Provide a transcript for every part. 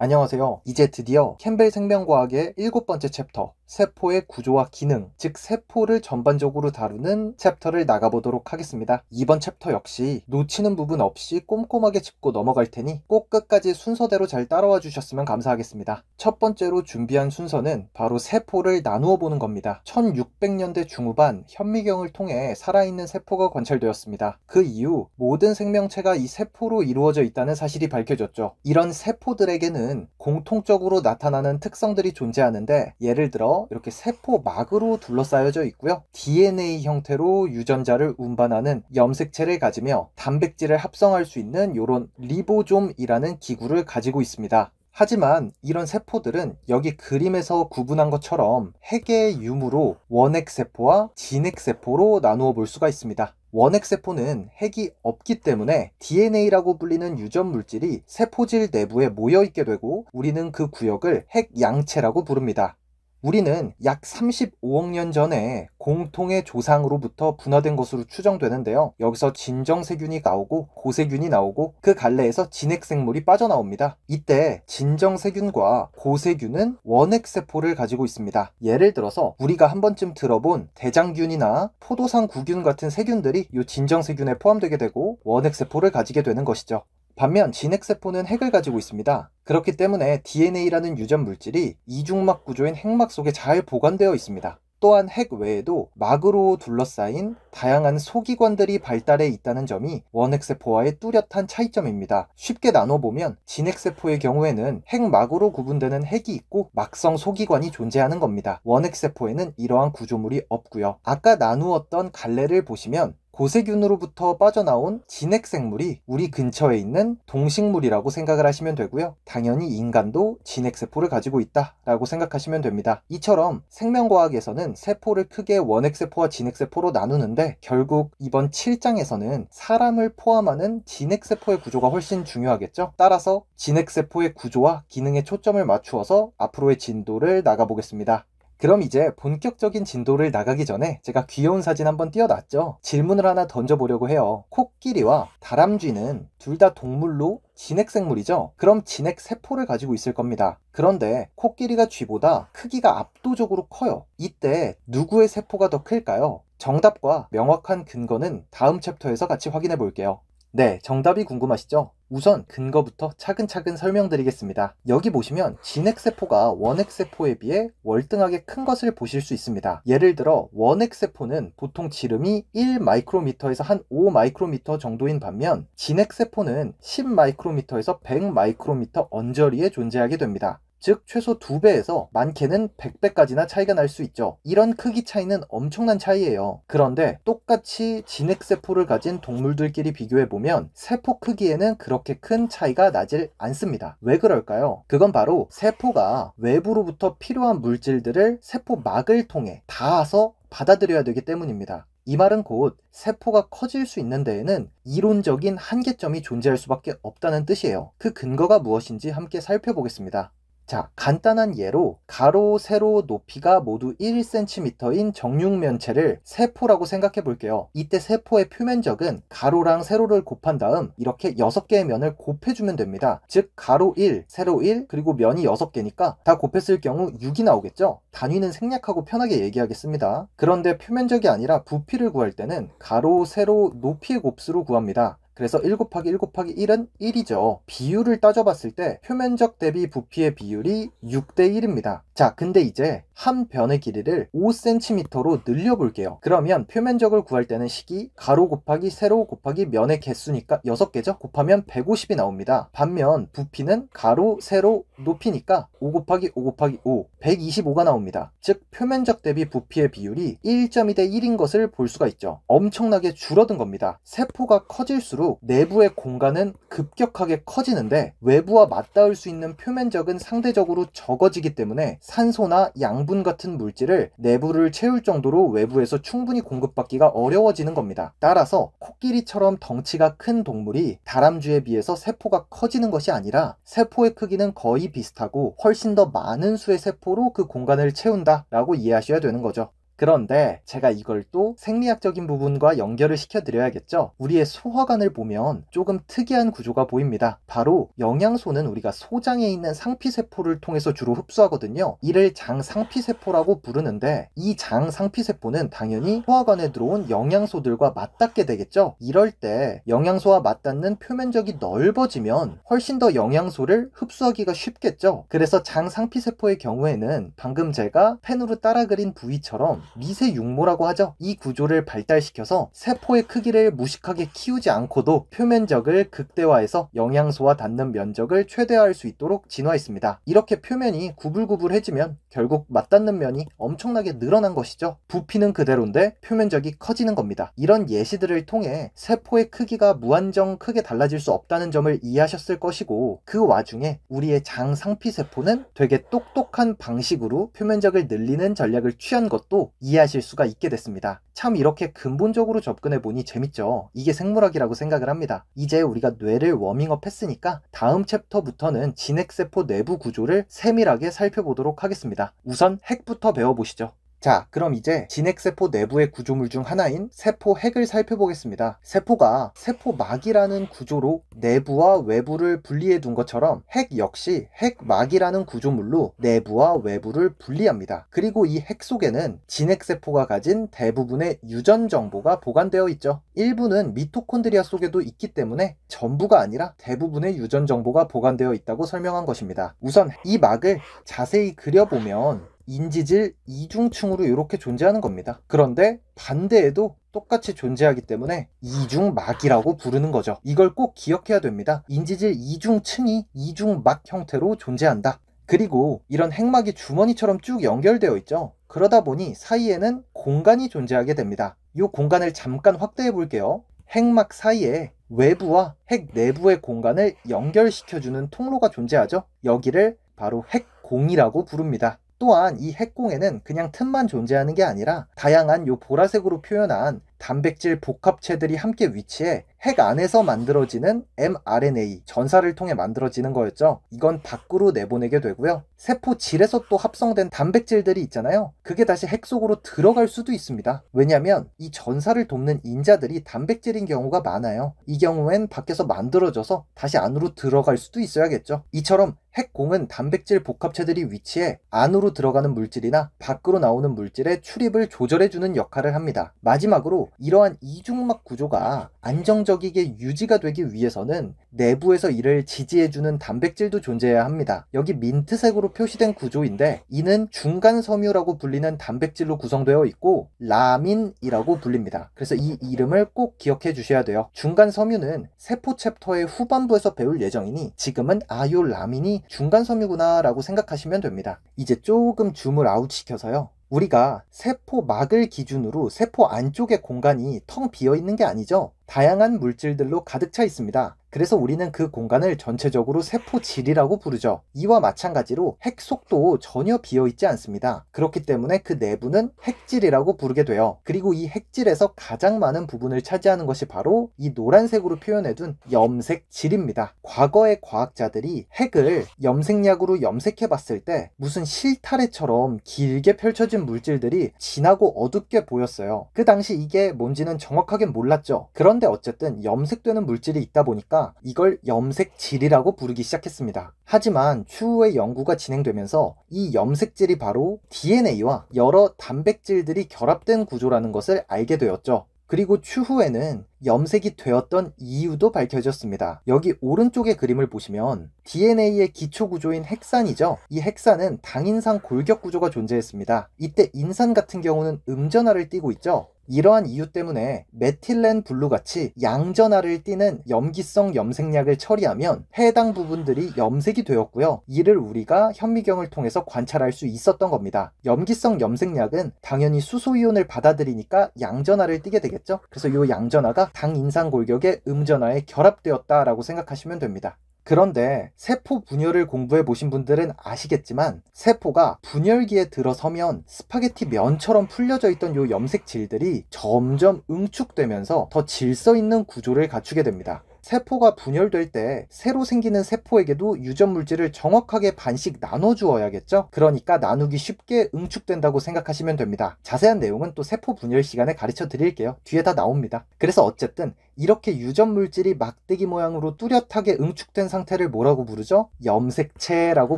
안녕하세요. 이제 드디어 캠벨 생명과학의 7번째 챕터, 세포의 구조와 기능, 즉 세포를 전반적으로 다루는 챕터를 나가보도록 하겠습니다. 이번 챕터 역시 놓치는 부분 없이 꼼꼼하게 짚고 넘어갈 테니 꼭 끝까지 순서대로 잘 따라와 주셨으면 감사하겠습니다. 첫 번째로 준비한 순서는 바로 세포를 나누어 보는 겁니다. 1600년대 중후반 현미경을 통해 살아있는 세포가 관찰되었습니다. 그 이후 모든 생명체가 이 세포로 이루어져 있다는 사실이 밝혀졌죠. 이런 세포들에게는 공통적으로 나타나는 특성들이 존재하는데, 예를 들어 이렇게 세포막으로 둘러싸여져 있고요. DNA 형태로 유전자를 운반하는 염색체를 가지며 단백질을 합성할 수 있는 이런 리보좀이라는 기구를 가지고 있습니다. 하지만 이런 세포들은 여기 그림에서 구분한 것처럼 핵의 유무로 원핵세포와 진핵세포로 나누어 볼 수가 있습니다. 원핵세포는 핵이 없기 때문에 DNA라고 불리는 유전 물질이 세포질 내부에 모여 있게 되고, 우리는 그 구역을 핵양체라고 부릅니다. 우리는 약 35억 년 전에 공통의 조상으로부터 분화된 것으로 추정되는데요. 여기서 진정세균이 나오고 고세균이 나오고 그 갈래에서 진핵생물이 빠져나옵니다. 이때 진정세균과 고세균은 원핵세포를 가지고 있습니다. 예를 들어서 우리가 한 번쯤 들어본 대장균이나 포도상구균 같은 세균들이 이 진정세균에 포함되게 되고 원핵세포를 가지게 되는 것이죠. 반면 진핵세포는 핵을 가지고 있습니다. 그렇기 때문에 DNA라는 유전 물질이 이중막 구조인 핵막 속에 잘 보관되어 있습니다. 또한 핵 외에도 막으로 둘러싸인 다양한 소기관들이 발달해 있다는 점이 원핵세포와의 뚜렷한 차이점입니다. 쉽게 나눠보면 진핵세포의 경우에는 핵막으로 구분되는 핵이 있고 막성 소기관이 존재하는 겁니다. 원핵세포에는 이러한 구조물이 없고요. 아까 나누었던 갈래를 보시면 고세균으로부터 빠져나온 진핵생물이 우리 근처에 있는 동식물이라고 생각을 하시면 되고요. 당연히 인간도 진핵세포를 가지고 있다라고 생각하시면 됩니다. 이처럼 생명과학에서는 세포를 크게 원핵세포와 진핵세포로 나누는데, 결국 이번 7장에서는 사람을 포함하는 진핵세포의 구조가 훨씬 중요하겠죠. 따라서 진핵세포의 구조와 기능에 초점을 맞추어서 앞으로의 진도를 나가보겠습니다. 그럼 이제 본격적인 진도를 나가기 전에 제가 귀여운 사진 한번 띄워놨죠. 질문을 하나 던져보려고 해요. 코끼리와 다람쥐는 둘 다 동물로 진핵생물이죠. 그럼 진핵세포를 가지고 있을 겁니다. 그런데 코끼리가 쥐보다 크기가 압도적으로 커요. 이때 누구의 세포가 더 클까요? 정답과 명확한 근거는 다음 챕터에서 같이 확인해 볼게요. 네, 정답이 궁금하시죠? 우선 근거부터 차근차근 설명드리겠습니다. 여기 보시면 진핵세포가 원핵세포에 비해 월등하게 큰 것을 보실 수 있습니다. 예를 들어 원핵세포는 보통 지름이 1 마이크로미터에서 한 5 마이크로미터 정도인 반면 진핵세포는 10 마이크로미터에서 100 마이크로미터 언저리에 존재하게 됩니다. 즉 최소 2배에서 많게는 100배까지나 차이가 날 수 있죠. 이런 크기 차이는 엄청난 차이예요. 그런데 똑같이 진핵세포를 가진 동물들끼리 비교해보면 세포 크기에는 그렇게 큰 차이가 나질 않습니다. 왜 그럴까요? 그건 바로 세포가 외부로부터 필요한 물질들을 세포막을 통해 닿아서 받아들여야 되기 때문입니다. 이 말은 곧 세포가 커질 수 있는 데에는 이론적인 한계점이 존재할 수밖에 없다는 뜻이에요. 그 근거가 무엇인지 함께 살펴보겠습니다. 자, 간단한 예로 가로, 세로 높이가 모두 1cm인 정육면체를 세포라고 생각해 볼게요. 이때 세포의 표면적은 가로랑 세로를 곱한 다음 이렇게 6개의 면을 곱해주면 됩니다. 즉 가로 1, 세로 1, 그리고 면이 6개니까 다 곱했을 경우 6이 나오겠죠? 단위는 생략하고 편하게 얘기하겠습니다. 그런데 표면적이 아니라 부피를 구할 때는 가로, 세로, 높이의 곱수로 구합니다. 그래서 1 곱하기 1 곱하기 1은 1이죠. 비율을 따져봤을 때 표면적 대비 부피의 비율이 6대 1입니다. 자, 근데 이제 한 변의 길이를 5cm로 늘려볼게요. 그러면 표면적을 구할 때는 식이 가로 곱하기 세로 곱하기 면의 개수니까 6개죠? 곱하면 150이 나옵니다. 반면 부피는 가로, 세로, 높이니까 5 곱하기 5 곱하기 5, 125가 나옵니다. 즉 표면적 대비 부피의 비율이 1.2대 1인 것을 볼 수가 있죠. 엄청나게 줄어든 겁니다. 세포가 커질수록 내부의 공간은 급격하게 커지는데 외부와 맞닿을 수 있는 표면적은 상대적으로 적어지기 때문에 산소나 양분 같은 물질을 내부를 채울 정도로 외부에서 충분히 공급받기가 어려워지는 겁니다. 따라서 코끼리처럼 덩치가 큰 동물이 다람쥐에 비해서 세포가 커지는 것이 아니라 세포의 크기는 거의 비슷하고 훨씬 더 많은 수의 세포로 그 공간을 채운다 라고 이해하셔야 되는 거죠. 그런데 제가 이걸 또 생리학적인 부분과 연결을 시켜드려야겠죠. 우리의 소화관을 보면 조금 특이한 구조가 보입니다. 바로 영양소는 우리가 소장에 있는 상피세포를 통해서 주로 흡수하거든요. 이를 장상피세포라고 부르는데, 이 장상피세포는 당연히 소화관에 들어온 영양소들과 맞닿게 되겠죠. 이럴 때 영양소와 맞닿는 표면적이 넓어지면 훨씬 더 영양소를 흡수하기가 쉽겠죠. 그래서 장상피세포의 경우에는 방금 제가 펜으로 따라 그린 부위처럼 미세 육모라고 하죠. 이 구조를 발달시켜서 세포의 크기를 무식하게 키우지 않고도 표면적을 극대화해서 영양소와 닿는 면적을 최대화할 수 있도록 진화했습니다. 이렇게 표면이 구불구불해지면 결국 맞닿는 면이 엄청나게 늘어난 것이죠. 부피는 그대로인데 표면적이 커지는 겁니다. 이런 예시들을 통해 세포의 크기가 무한정 크게 달라질 수 없다는 점을 이해하셨을 것이고, 그 와중에 우리의 장상피세포는 되게 똑똑한 방식으로 표면적을 늘리는 전략을 취한 것도 이해하실 수가 있게 됐습니다. 참 이렇게 근본적으로 접근해보니 재밌죠. 이게 생물학이라고 생각을 합니다. 이제 우리가 뇌를 워밍업 했으니까 다음 챕터부터는 진핵세포 내부 구조를 세밀하게 살펴보도록 하겠습니다. 우선 핵부터 배워보시죠. 자, 그럼 이제 진핵세포 내부의 구조물 중 하나인 세포 핵을 살펴보겠습니다. 세포가 세포막이라는 구조로 내부와 외부를 분리해 둔 것처럼 핵 역시 핵막이라는 구조물로 내부와 외부를 분리합니다. 그리고 이 핵 속에는 진핵세포가 가진 대부분의 유전 정보가 보관되어 있죠. 일부는 미토콘드리아 속에도 있기 때문에 전부가 아니라 대부분의 유전 정보가 보관되어 있다고 설명한 것입니다. 우선 이 막을 자세히 그려보면 인지질 이중층으로 이렇게 존재하는 겁니다. 그런데 반대에도 똑같이 존재하기 때문에 이중막이라고 부르는 거죠. 이걸 꼭 기억해야 됩니다. 인지질 이중층이 이중막 형태로 존재한다. 그리고 이런 핵막이 주머니처럼 쭉 연결되어 있죠. 그러다 보니 사이에는 공간이 존재하게 됩니다. 이 공간을 잠깐 확대해 볼게요. 핵막 사이에 외부와 핵 내부의 공간을 연결시켜주는 통로가 존재하죠. 여기를 바로 핵공이라고 부릅니다. 또한 이 핵공에는 그냥 틈만 존재하는 게 아니라 다양한 요 보라색으로 표현한 단백질 복합체들이 함께 위치해 핵 안에서 만들어지는 mRNA, 전사를 통해 만들어지는 거였죠. 이건 밖으로 내보내게 되고요. 세포질에서 또 합성된 단백질들이 있잖아요. 그게 다시 핵 속으로 들어갈 수도 있습니다. 왜냐면 이 전사를 돕는 인자들이 단백질인 경우가 많아요. 이 경우엔 밖에서 만들어져서 다시 안으로 들어갈 수도 있어야겠죠. 이처럼 핵공은 단백질 복합체들이 위치해 안으로 들어가는 물질이나 밖으로 나오는 물질의 출입을 조절해주는 역할을 합니다. 마지막으로 이러한 이중막 구조가 안정적이게 유지가 되기 위해서는 내부에서 이를 지지해주는 단백질도 존재해야 합니다. 여기 민트색으로 표시된 구조인데, 이는 중간섬유라고 불리는 단백질로 구성되어 있고 라민이라고 불립니다. 그래서 이 이름을 꼭 기억해 주셔야 돼요. 중간섬유는 세포 챕터의 후반부에서 배울 예정이니 지금은 요 라민이 중간섬유구나 라고 생각하시면 됩니다. 이제 조금 줌을 아웃 시켜서요, 우리가 세포막을 기준으로 세포 안쪽의 공간이 텅 비어 있는 게 아니죠. 다양한 물질들로 가득 차 있습니다. 그래서 우리는 그 공간을 전체적으로 세포질이라고 부르죠. 이와 마찬가지로 핵 속도 전혀 비어있지 않습니다. 그렇기 때문에 그 내부는 핵질이라고 부르게 돼요. 그리고 이 핵질에서 가장 많은 부분을 차지하는 것이 바로 이 노란색으로 표현해둔 염색질입니다. 과거의 과학자들이 핵을 염색약으로 염색해 봤을 때 무슨 실타래처럼 길게 펼쳐진 물질들이 진하고 어둡게 보였어요. 그 당시 이게 뭔지는 정확하게 몰랐죠. 그런데 어쨌든 염색되는 물질이 있다 보니까 이걸 염색질이라고 부르기 시작했습니다. 하지만 추후에 연구가 진행되면서 이 염색질이 바로 DNA와 여러 단백질들이 결합된 구조라는 것을 알게 되었죠. 그리고 추후에는 염색이 되었던 이유도 밝혀졌습니다. 여기 오른쪽의 그림을 보시면 DNA의 기초 구조인 핵산이죠. 이 핵산은 당인산 골격 구조가 존재했습니다. 이때 인산 같은 경우는 음전하를 띠고 있죠. 이러한 이유 때문에 메틸렌 블루같이 양전하를 띠는 염기성 염색약을 처리하면 해당 부분들이 염색이 되었고요. 이를 우리가 현미경을 통해서 관찰할 수 있었던 겁니다. 염기성 염색약은 당연히 수소이온을 받아들이니까 양전하를 띠게 되겠죠. 그래서 이 양전하가 당인산 골격의 음전하에 결합되었다라고 생각하시면 됩니다. 그런데 세포 분열을 공부해 보신 분들은 아시겠지만 세포가 분열기에 들어서면 스파게티 면처럼 풀려져 있던 요 염색질들이 점점 응축되면서 더 질서 있는 구조를 갖추게 됩니다. 세포가 분열될 때 새로 생기는 세포에게도 유전 물질을 정확하게 반씩 나눠주어야겠죠? 그러니까 나누기 쉽게 응축된다고 생각하시면 됩니다. 자세한 내용은 또 세포 분열 시간에 가르쳐 드릴게요. 뒤에 다 나옵니다. 그래서 어쨌든 이렇게 유전 물질이 막대기 모양으로 뚜렷하게 응축된 상태를 뭐라고 부르죠? 염색체라고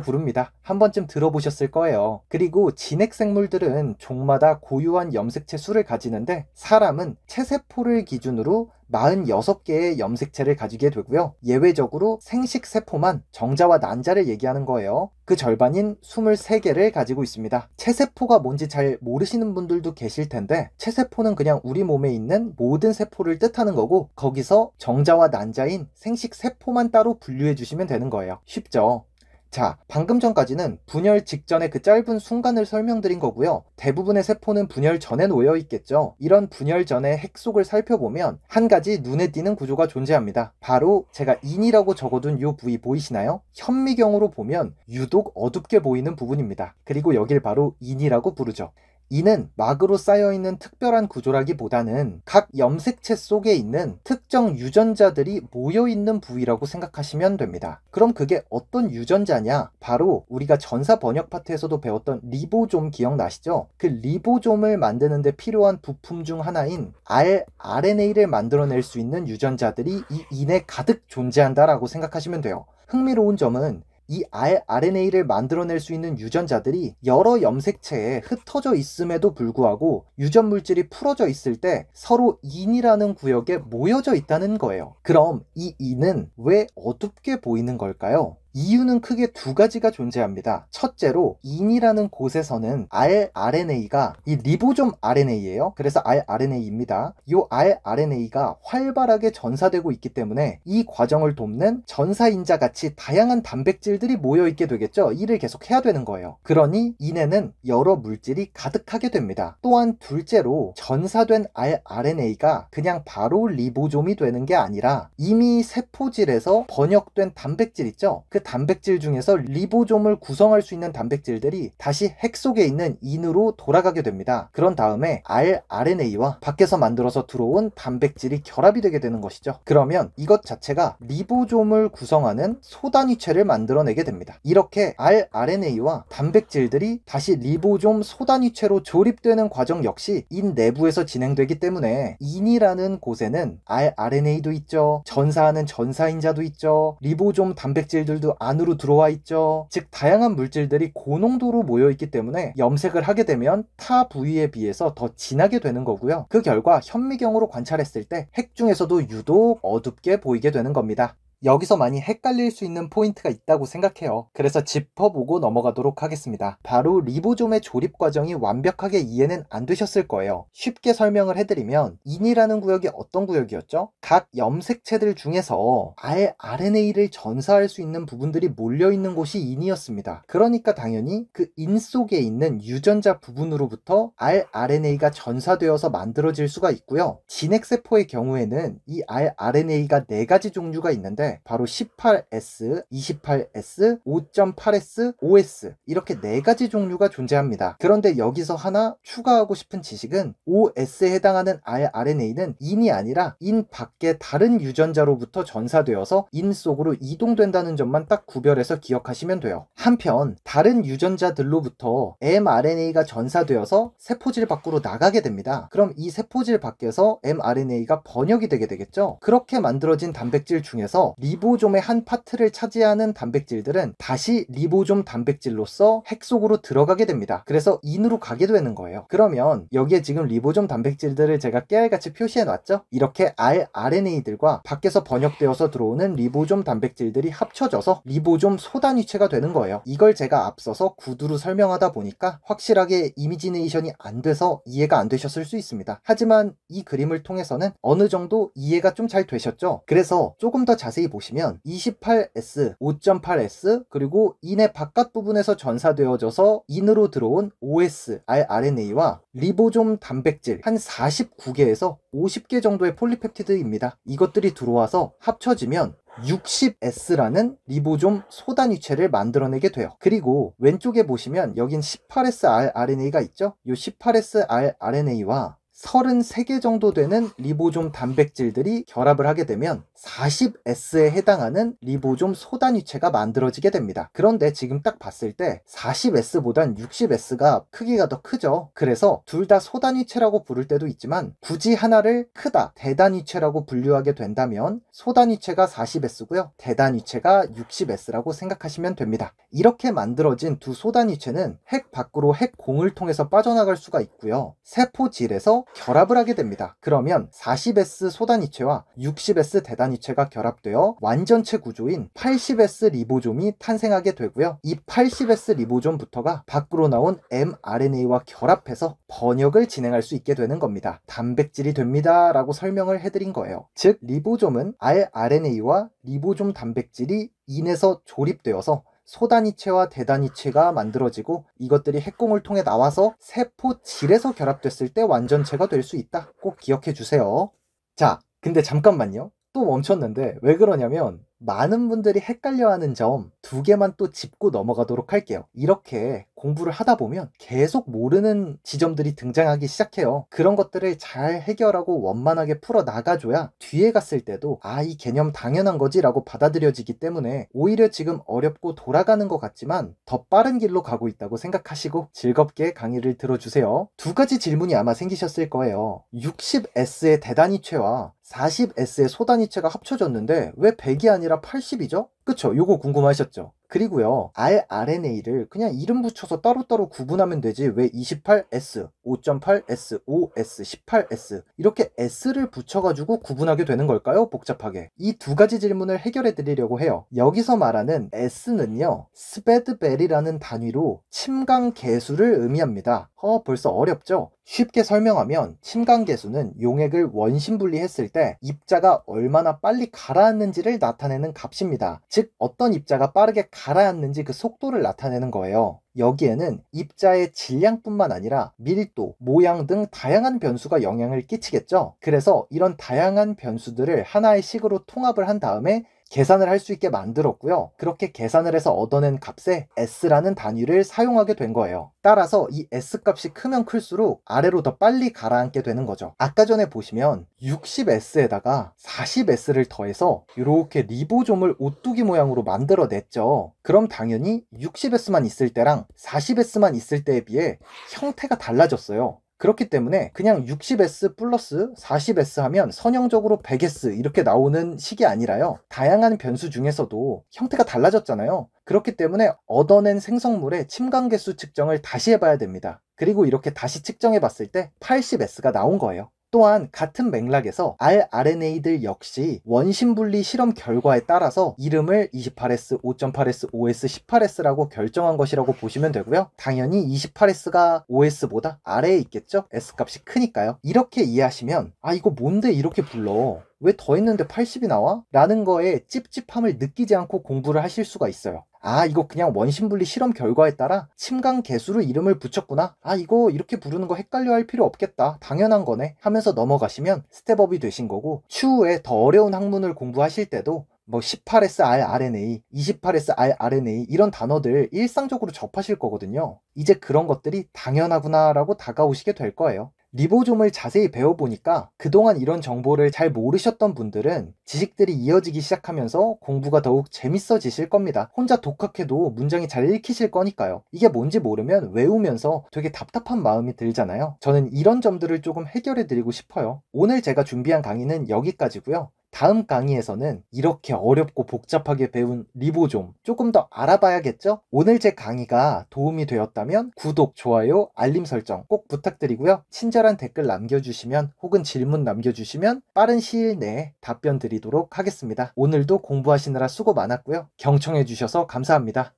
부릅니다. 한 번쯤 들어보셨을 거예요. 그리고 진핵생물들은 종마다 고유한 염색체 수를 가지는데 사람은 체세포를 기준으로 46개의 염색체를 가지게 되고요. 예외적으로 생식세포만 정자와 난자를 얘기하는 거예요. 그 절반인 23개를 가지고 있습니다. 체세포가 뭔지 잘 모르시는 분들도 계실 텐데 체세포는 그냥 우리 몸에 있는 모든 세포를 뜻하는 거고 거기서 정자와 난자인 생식세포만 따로 분류해 주시면 되는 거예요. 쉽죠? 자, 방금 전까지는 분열 직전의 그 짧은 순간을 설명드린 거고요. 대부분의 세포는 분열 전에 놓여 있겠죠. 이런 분열 전의 핵 속을 살펴보면 한 가지 눈에 띄는 구조가 존재합니다. 바로 제가 인이라고 적어둔 이 부위 보이시나요? 현미경으로 보면 유독 어둡게 보이는 부분입니다. 그리고 여길 바로 인이라고 부르죠. 이는 막으로 쌓여있는 특별한 구조라기보다는 각 염색체 속에 있는 특정 유전자들이 모여있는 부위라고 생각하시면 됩니다. 그럼 그게 어떤 유전자냐? 바로 우리가 전사 번역 파트에서도 배웠던 리보좀 기억나시죠? 그 리보좀을 만드는 데 필요한 부품 중 하나인 rRNA를 만들어낼 수 있는 유전자들이 이 인에 가득 존재한다라고 생각하시면 돼요. 흥미로운 점은 이 rRNA를 만들어낼 수 있는 유전자들이 여러 염색체에 흩어져 있음에도 불구하고 유전 물질이 풀어져 있을 때 서로 인이라는 구역에 모여져 있다는 거예요. 그럼 이 인은 왜 어둡게 보이는 걸까요? 이유는 크게 두 가지가 존재합니다. 첫째로 인이라는 곳에서는 rRNA가 이 리보좀 RNA예요. 그래서 rRNA입니다. 이 rRNA가 활발하게 전사되고 있기 때문에 이 과정을 돕는 전사인자 같이 다양한 단백질들이 모여 있게 되겠죠. 일을 계속 해야 되는 거예요. 그러니 인에는 여러 물질이 가득하게 됩니다. 또한 둘째로 전사된 rRNA가 그냥 바로 리보좀이 되는 게 아니라 이미 세포질에서 번역된 단백질 있죠. 그 단백질 중에서 리보좀을 구성할 수 있는 단백질들이 다시 핵 속에 있는 인으로 돌아가게 됩니다. 그런 다음에 rRNA와 밖에서 만들어서 들어온 단백질이 결합이 되게 되는 것이죠. 그러면 이것 자체가 리보좀을 구성하는 소단위체를 만들어내게 됩니다. 이렇게 rRNA와 단백질들이 다시 리보좀 소단위체로 조립되는 과정 역시 인 내부에서 진행되기 때문에 인이라는 곳에는 rRNA도 있죠. 전사하는 전사인자도 있죠. 리보좀 단백질들도 안으로 들어와 있죠. 즉 다양한 물질들이 고농도로 모여 있기 때문에 염색을 하게 되면 타 부위에 비해서 더 진하게 되는 거고요. 그 결과 현미경으로 관찰했을 때 핵 중에서도 유독 어둡게 보이게 되는 겁니다. 여기서 많이 헷갈릴 수 있는 포인트가 있다고 생각해요. 그래서 짚어보고 넘어가도록 하겠습니다. 바로 리보좀의 조립 과정이 완벽하게 이해는 안 되셨을 거예요. 쉽게 설명을 해드리면 인이라는 구역이 어떤 구역이었죠? 각 염색체들 중에서 rRNA를 전사할 수 있는 부분들이 몰려있는 곳이 인이었습니다. 그러니까 당연히 그 인 속에 있는 유전자 부분으로부터 rRNA가 전사되어서 만들어질 수가 있고요. 진핵세포의 경우에는 이 rRNA가 4가지 종류가 있는데 바로 18S, 28S, 5.8S, OS 이렇게 4가지 종류가 존재합니다. 그런데 여기서 하나 추가하고 싶은 지식은 OS에 해당하는 rRNA는 인이 아니라 인 밖의 다른 유전자로부터 전사되어서 인 속으로 이동된다는 점만 딱 구별해서 기억하시면 돼요. 한편 다른 유전자들로부터 mRNA가 전사되어서 세포질 밖으로 나가게 됩니다. 그럼 이 세포질 밖에서 mRNA가 번역이 되게 되겠죠. 그렇게 만들어진 단백질 중에서 리보좀의 한 파트를 차지하는 단백질들은 다시 리보좀 단백질로서 핵 속으로 들어가게 됩니다. 그래서 인으로 가게 되는 거예요. 그러면 여기에 지금 리보좀 단백질들을 제가 깨알같이 표시해 놨죠. 이렇게 rRNA들과 밖에서 번역되어서 들어오는 리보좀 단백질들이 합쳐져서 리보좀 소단위체가 되는 거예요. 이걸 제가 앞서서 구두로 설명하다 보니까 확실하게 이미지네이션이 안 돼서 이해가 안 되셨을 수 있습니다. 하지만 이 그림을 통해서는 어느 정도 이해가 좀 잘 되셨죠. 그래서 조금 더 자세히 보시면 28S, 5.8S 그리고 인의 바깥 부분에서 전사되어져서 인으로 들어온 OS, rRNA와 리보좀 단백질 한 49개에서 50개 정도의 폴리펩티드입니다. 이것들이 들어와서 합쳐지면 60S라는 리보좀 소단위체를 만들어내게 돼요. 그리고 왼쪽에 보시면 여긴 18S rRNA가 있죠. 이 18S rRNA와 33개 정도 되는 리보좀 단백질들이 결합을 하게 되면 40S에 해당하는 리보좀 소단위체가 만들어지게 됩니다. 그런데 지금 딱 봤을 때 40S보단 60S가 크기가 더 크죠. 그래서 둘 다 소단위체라고 부를 때도 있지만 굳이 하나를 크다, 대단위체라고 분류하게 된다면 소단위체가 40S고요. 대단위체가 60S라고 생각하시면 됩니다. 이렇게 만들어진 두 소단위체는 핵 밖으로 핵공을 통해서 빠져나갈 수가 있고요. 세포질에서 결합을 하게 됩니다. 그러면 40S 소단위체와 60S 대단위체가 결합되어 완전체 구조인 80S 리보좀이 탄생하게 되고요. 이 80S 리보좀부터가 밖으로 나온 mRNA와 결합해서 번역을 진행할 수 있게 되는 겁니다. 단백질이 됩니다 라고 설명을 해드린 거예요. 즉 리보좀은 rRNA와 리보좀 단백질이 인해서 조립되어서 소단위체와 대단위체가 만들어지고 이것들이 핵공을 통해 나와서 세포질에서 결합됐을 때 완전체가 될 수 있다. 꼭 기억해 주세요. 자, 근데 잠깐만요. 또 멈췄는데 왜 그러냐면 많은 분들이 헷갈려하는 점 두 개만 또 짚고 넘어가도록 할게요. 이렇게 공부를 하다 보면 계속 모르는 지점들이 등장하기 시작해요. 그런 것들을 잘 해결하고 원만하게 풀어 나가줘야 뒤에 갔을 때도 이 개념 당연한 거지 라고 받아들여지기 때문에 오히려 지금 어렵고 돌아가는 것 같지만 더 빠른 길로 가고 있다고 생각하시고 즐겁게 강의를 들어주세요. 두 가지 질문이 아마 생기셨을 거예요. 60S의 대단위체와 40S의 소단위체가 합쳐졌는데 왜 100이 아니라 80이죠? 그쵸? 요거 궁금하셨죠? 그리고요, rRNA를 그냥 이름 붙여서 따로따로 구분하면 되지 왜 28S, 5.8S, 5S, 18S 이렇게 S를 붙여가지고 구분하게 되는 걸까요? 복잡하게. 이 두 가지 질문을 해결해 드리려고 해요. 여기서 말하는 S는요, 스베드벨이라는 단위로 침강계수를 의미합니다. 벌써 어렵죠? 쉽게 설명하면 침강계수는 용액을 원심분리했을 때 입자가 얼마나 빨리 가라앉는지를 나타내는 값입니다. 즉 어떤 입자가 빠르게 가라앉는지 그 속도를 나타내는 거예요. 여기에는 입자의 질량뿐만 아니라 밀도, 모양 등 다양한 변수가 영향을 끼치겠죠. 그래서 이런 다양한 변수들을 하나의 식으로 통합을 한 다음에 계산을 할 수 있게 만들었고요. 그렇게 계산을 해서 얻어낸 값에 S라는 단위를 사용하게 된 거예요. 따라서 이 S 값이 크면 클수록 아래로 더 빨리 가라앉게 되는 거죠. 아까 전에 보시면 60S에다가 40S를 더해서 이렇게 리보좀을 오뚜기 모양으로 만들어냈죠. 그럼 당연히 60S만 있을 때랑 40S만 있을 때에 비해 형태가 달라졌어요. 그렇기 때문에 그냥 60S 플러스 40S 하면 선형적으로 100S 이렇게 나오는 식이 아니라요. 다양한 변수 중에서도 형태가 달라졌잖아요. 그렇기 때문에 얻어낸 생성물의 침강계수 측정을 다시 해봐야 됩니다. 그리고 이렇게 다시 측정해 봤을 때 80S가 나온 거예요. 또한 같은 맥락에서 rRNA들 역시 원심분리 실험 결과에 따라서 이름을 28S, 5.8S, 5S, 18S라고 결정한 것이라고 보시면 되고요. 당연히 28S가 5S보다 아래에 있겠죠? S값이 크니까요. 이렇게 이해하시면 이거 뭔데 이렇게 불러? 왜 더했는데 80이 나와? 라는 거에 찝찝함을 느끼지 않고 공부를 하실 수가 있어요. 이거 그냥 원심분리 실험 결과에 따라 침강계수로 이름을 붙였구나. 이거 이렇게 부르는 거 헷갈려 할 필요 없겠다. 당연한 거네. 하면서 넘어가시면 스텝업이 되신 거고, 추후에 더 어려운 학문을 공부하실 때도 18S rRNA, 28S rRNA 이런 단어들 일상적으로 접하실 거거든요. 이제 그런 것들이 당연하구나 라고 다가오시게 될 거예요. 리보좀을 자세히 배워보니까 그동안 이런 정보를 잘 모르셨던 분들은 지식들이 이어지기 시작하면서 공부가 더욱 재밌어지실 겁니다. 혼자 독학해도 문장이 잘 읽히실 거니까요. 이게 뭔지 모르면 외우면서 되게 답답한 마음이 들잖아요. 저는 이런 점들을 조금 해결해 드리고 싶어요. 오늘 제가 준비한 강의는 여기까지고요. 다음 강의에서는 이렇게 어렵고 복잡하게 배운 리보좀 조금 더 알아봐야겠죠? 오늘 제 강의가 도움이 되었다면 구독, 좋아요, 알림 설정 꼭 부탁드리고요. 친절한 댓글 남겨주시면 혹은 질문 남겨주시면 빠른 시일 내에 답변 드리도록 하겠습니다. 오늘도 공부하시느라 수고 많았고요. 경청해주셔서 감사합니다.